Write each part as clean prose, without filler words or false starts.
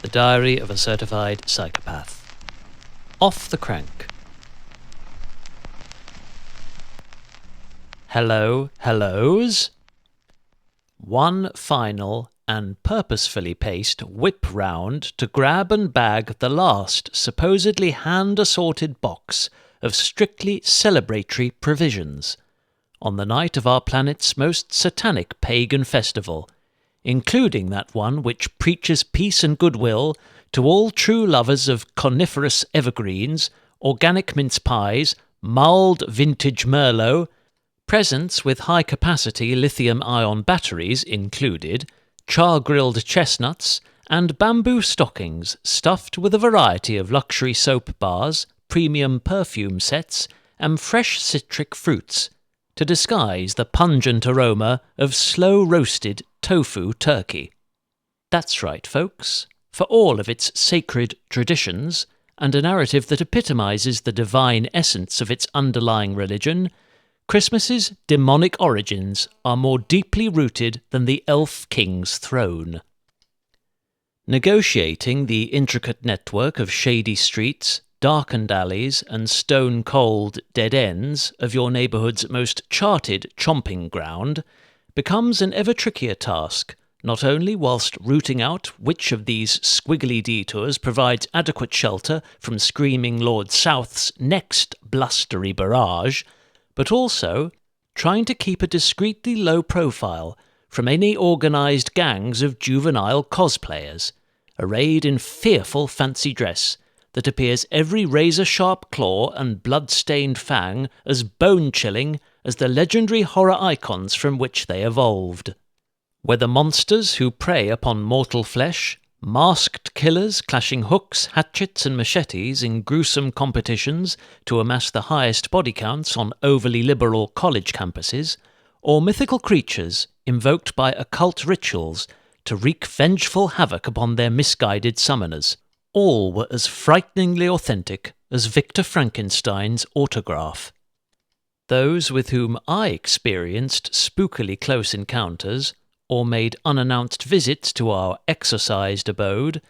The Diary of a Certified Psychopath. Off the crank. Hello, hellos. One final and purposefully paced whip round to grab and bag the last supposedly hand-assorted box of strictly celebratory provisions on the night of our planet's most satanic pagan festival, including that one which preaches peace and goodwill to all true lovers of coniferous evergreens, organic mince pies, mulled vintage Merlot, presents with high-capacity lithium-ion batteries included, char-grilled chestnuts, and bamboo stockings stuffed with a variety of luxury soap bars, premium perfume sets, and fresh citric fruits, to disguise the pungent aroma of slow-roasted tofu turkey. That's right, folks. For all of its sacred traditions, and a narrative that epitomizes the divine essence of its underlying religion, Christmas's demonic origins are more deeply rooted than the Elf King's throne. Negotiating the intricate network of shady streets, darkened alleys, and stone-cold dead ends of your neighbourhood's most charted chomping ground becomes an ever trickier task, not only whilst rooting out which of these squiggly detours provides adequate shelter from Screaming Lord South's next blustery barrage, but also trying to keep a discreetly low profile from any organised gangs of juvenile cosplayers, arrayed in fearful fancy dress that appears every razor-sharp claw and blood-stained fang as bone-chilling as the legendary horror icons from which they evolved. Whether monsters who prey upon mortal flesh, masked killers clashing hooks, hatchets and machetes in gruesome competitions to amass the highest body counts on overly liberal college campuses, or mythical creatures invoked by occult rituals to wreak vengeful havoc upon their misguided summoners, all were as frighteningly authentic as Victor Frankenstein's autograph. Those with whom I experienced spookily close encounters, or made unannounced visits to our exorcised abode,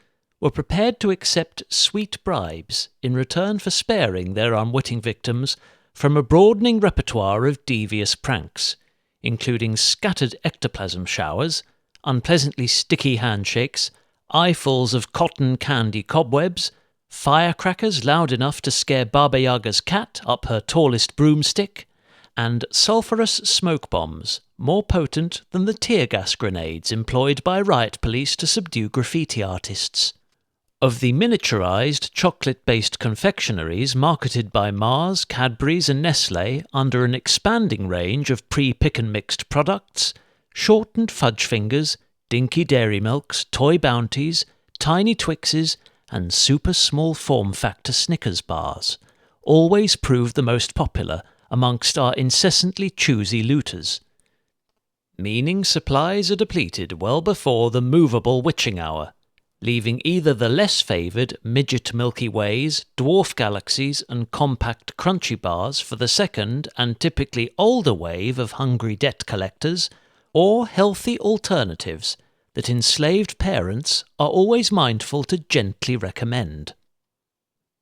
were prepared to accept sweet bribes in return for sparing their unwitting victims from a broadening repertoire of devious pranks, including scattered ectoplasm showers, unpleasantly sticky handshakes, eyefuls of cotton candy cobwebs, firecrackers loud enough to scare Baba Yaga's cat up her tallest broomstick, and sulphurous smoke bombs more potent than the tear gas grenades employed by riot police to subdue graffiti artists. Of the miniaturized chocolate-based confectionaries marketed by Mars, Cadbury's and Nestlé under an expanding range of pre-pick-and-mixed products, shortened fudge fingers, dinky dairy milks, toy bounties, tiny Twixes, and super small form factor Snickers bars always prove the most popular amongst our incessantly choosy looters. Meaning supplies are depleted well before the movable witching hour, leaving either the less favoured midget Milky Ways, dwarf galaxies and compact crunchy bars for the second and typically older wave of hungry debt collectors, or healthy alternatives that enslaved parents are always mindful to gently recommend.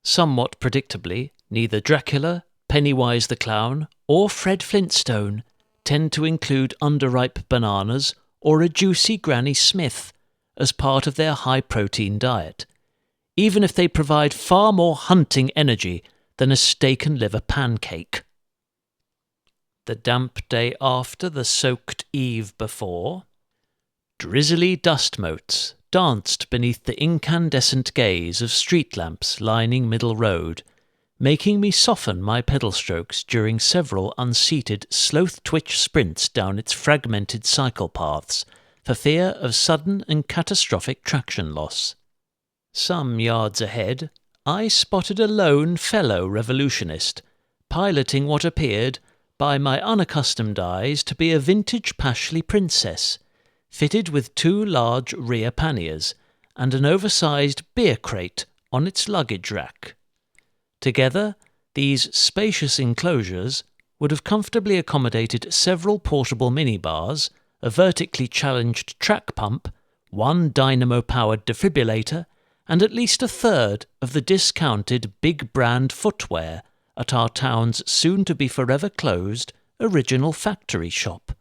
Somewhat predictably, neither Dracula, Pennywise the Clown, or Fred Flintstone tend to include underripe bananas or a juicy Granny Smith as part of their high-protein diet, even if they provide far more hunting energy than a steak and liver pancake. The damp day after, the soaked eve before, drizzly dust motes danced beneath the incandescent gaze of street lamps lining Middle Road, making me soften my pedal strokes during several unseated sloth-twitch sprints down its fragmented cycle paths for fear of sudden and catastrophic traction loss. Some yards ahead, I spotted a lone fellow revolutionist, piloting what appeared, by my unaccustomed eyes, to be a vintage Pashley princess, fitted with two large rear panniers and an oversized beer crate on its luggage rack. Together, these spacious enclosures would have comfortably accommodated several portable minibars, a vertically challenged track pump, one dynamo-powered defibrillator, and at least a third of the discounted big brand footwear at our town's soon-to-be-forever closed original factory shop.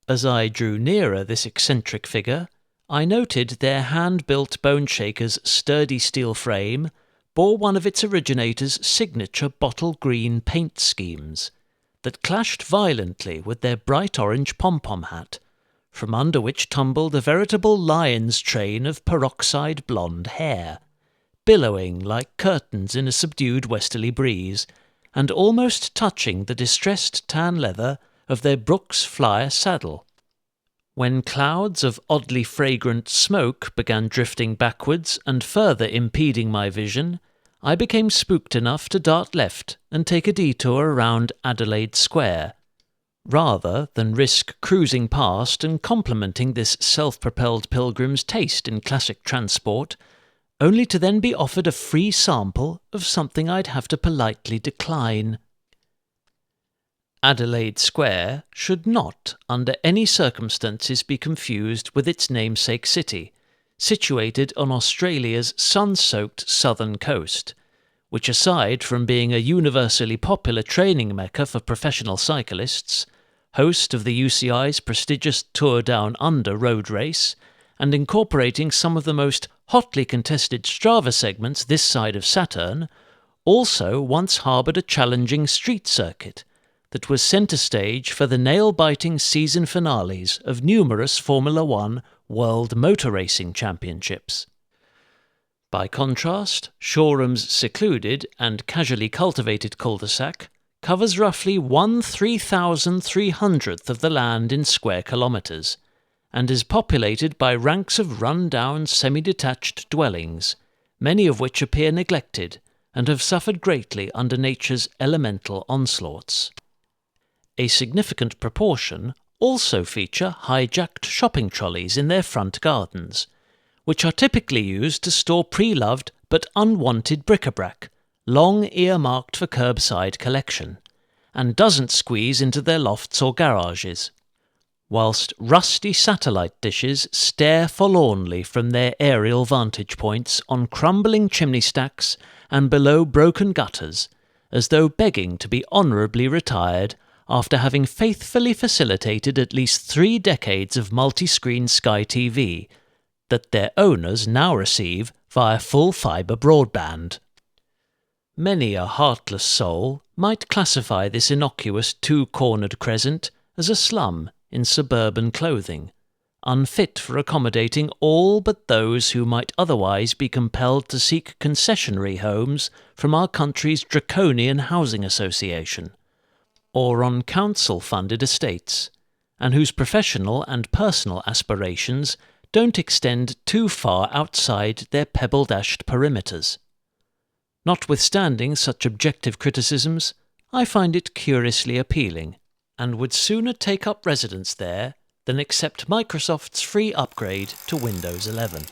As I drew nearer this eccentric figure, I noted their hand-built bone shaker's sturdy steel frame bore one of its originator's signature bottle green paint schemes that clashed violently with their bright orange pom-pom hat, from under which tumbled a veritable lion's train of peroxide blonde hair, billowing like curtains in a subdued westerly breeze, and almost touching the distressed tan leather of their Brooks Flyer saddle. When clouds of oddly fragrant smoke began drifting backwards and further impeding my vision, I became spooked enough to dart left and take a detour around Adelaide Square, rather than risk cruising past and complimenting this self-propelled pilgrim's taste in classic transport, only to then be offered a free sample of something I'd have to politely decline. Adelaide Square should not, under any circumstances, be confused with its namesake city, situated on Australia's sun-soaked southern coast, which, aside from being a universally popular training mecca for professional cyclists, host of the UCI's prestigious Tour Down Under road race, and incorporating some of the most hotly contested Strava segments this side of Saturn, also once harboured a challenging street circuit that was centre stage for the nail-biting season finales of numerous Formula One World Motor Racing Championships. By contrast, Shoreham's secluded and casually cultivated cul-de-sac covers roughly 1/3,300th of the land in square kilometres, and is populated by ranks of run-down semi-detached dwellings, many of which appear neglected and have suffered greatly under nature's elemental onslaughts. A significant proportion also feature hijacked shopping trolleys in their front gardens, which are typically used to store pre-loved but unwanted bric-a-brac, long earmarked for curbside collection, and doesn't squeeze into their lofts or garages, whilst rusty satellite dishes stare forlornly from their aerial vantage points on crumbling chimney stacks and below broken gutters, as though begging to be honourably retired after having faithfully facilitated at least 3 decades of multi-screen Sky TV that their owners now receive via full-fibre broadband. Many a heartless soul might classify this innocuous two-cornered crescent as a slum in suburban clothing, unfit for accommodating all but those who might otherwise be compelled to seek concessionary homes from our country's draconian housing association, or on council-funded estates, and whose professional and personal aspirations don't extend too far outside their pebble-dashed perimeters. Notwithstanding such objective criticisms, I find it curiously appealing, and would sooner take up residence there than accept Microsoft's free upgrade to Windows 11.